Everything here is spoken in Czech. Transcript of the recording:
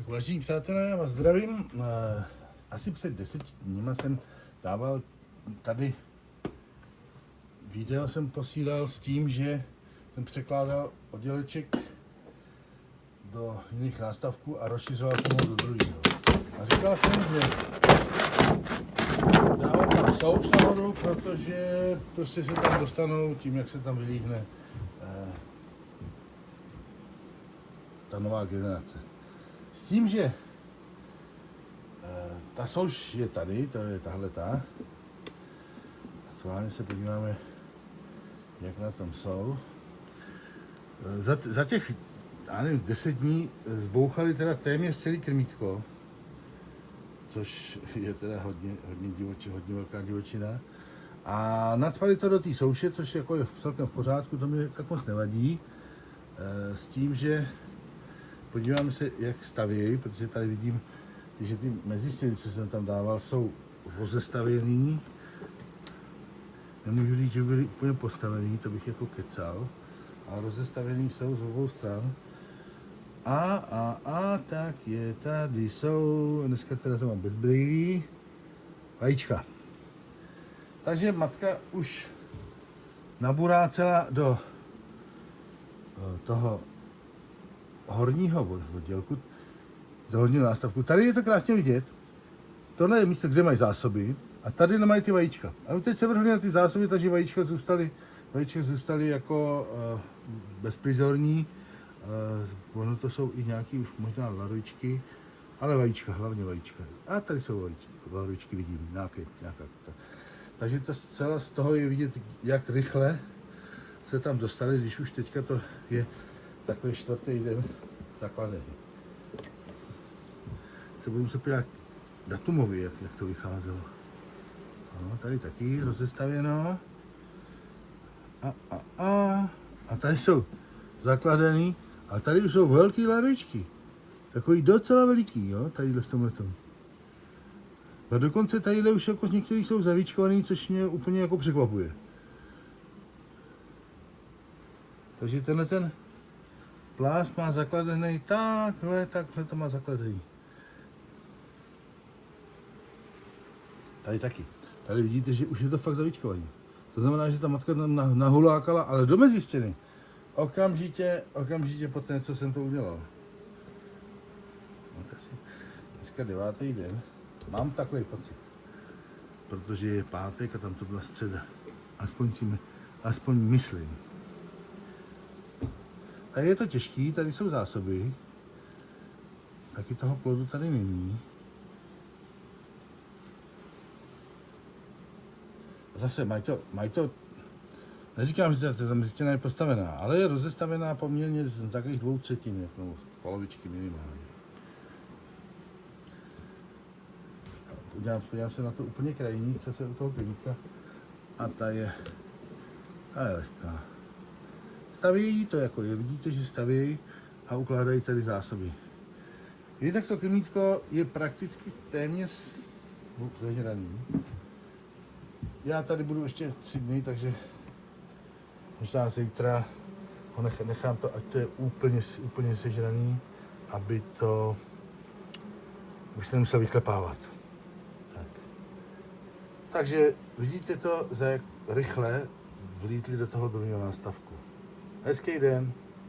Vážení přátelé, já vás zdravím. Asi před 10 dníma jsem dával tady video, jsem posílal s tím, že jsem překládal odděleček do jiných nástavků a rozšiřoval jsem ho do druhého. A říkal jsem, že dávám tam souš nahoru, protože prostě se tam dostanou tím, jak se tam vylíhne ta nová generace. S tím, že ta souš je tady, to je tahleta. A schválně se podíváme, jak na tom jsou. Za těch, já nevím, 10 dní zbouchali teda téměř celý krmítko, což je teda hodně velká divočina. A nacpali to do té souše, což jako je celkem v pořádku, to mi tak moc nevadí. S tím, že podíváme se, jak stavějí, protože tady vidím, že ty mezistěny, co jsem tam dával, jsou rozestavěný. Nemůžu říct, že byly úplně postavený, to bych jako kecal, ale rozestavěný jsou z obou stran. Tak je, tady jsou, dneska teda to mám bez brýlí, vajíčka. Takže matka už naburácela do toho horního oddělku, do horního nástavku. Tady je to krásně vidět. Tohle je místo, kde mají zásoby a tady nemají ty vajíčka. A teď se vrhli na ty zásoby, takže vajíčka zůstaly jako bezprizorní. Ono to jsou i nějaký už možná larvičky, ale vajíčka, hlavně vajíčka. A tady jsou larvičky, vidím, nějaká. Takže to zcela z toho je vidět, jak rychle se tam dostali, když už teďka to je takový 4. den zakladení. Se budu se podívat datumově, jak to vycházelo. No, tady taky rozestavěno. A tady jsou zakladený. A tady už jsou velký larvičky. Takový docela veliký, jo, tadyhle v tomhletom. A dokonce tadyhle už jako některý jsou zavíčkovaný, což mě úplně jako překvapuje. Takže tenhle ten plást má zakladený takhle to má zakladený. Tady taky. Tady vidíte, že už je to fakt zavíčkovaný. To znamená, že ta matka tam nahulákala, ale do mezistěny. Okamžitě po té, co jsem to udělal. Dneska 9. den. Mám takový pocit. Protože je pátek a tam to byla středa. Aspoň myslím. Tady je to těžký, tady jsou zásoby. Taky toho plodu tady není. Zase mají to, neříkám, že ta mezistěna je postavená, ale je rozestavená poměrně z takových 2/3, jako polovičky minimálně. Podívám se na to úplně krajní, co se u toho krmítka, a ta je lehká. Staví to jako je, vidíte, že staví a ukládají tady zásoby. Jinak to krmítko je prakticky téměř zežraný. Já tady budu ještě 3 dny, takže možná zítra ho nechám to, ať to je úplně sežraný, aby to už se nemusel vyklepávat. Takže vidíte to, za jak rychle vlítli do toho druhého nástavku. Hezký den.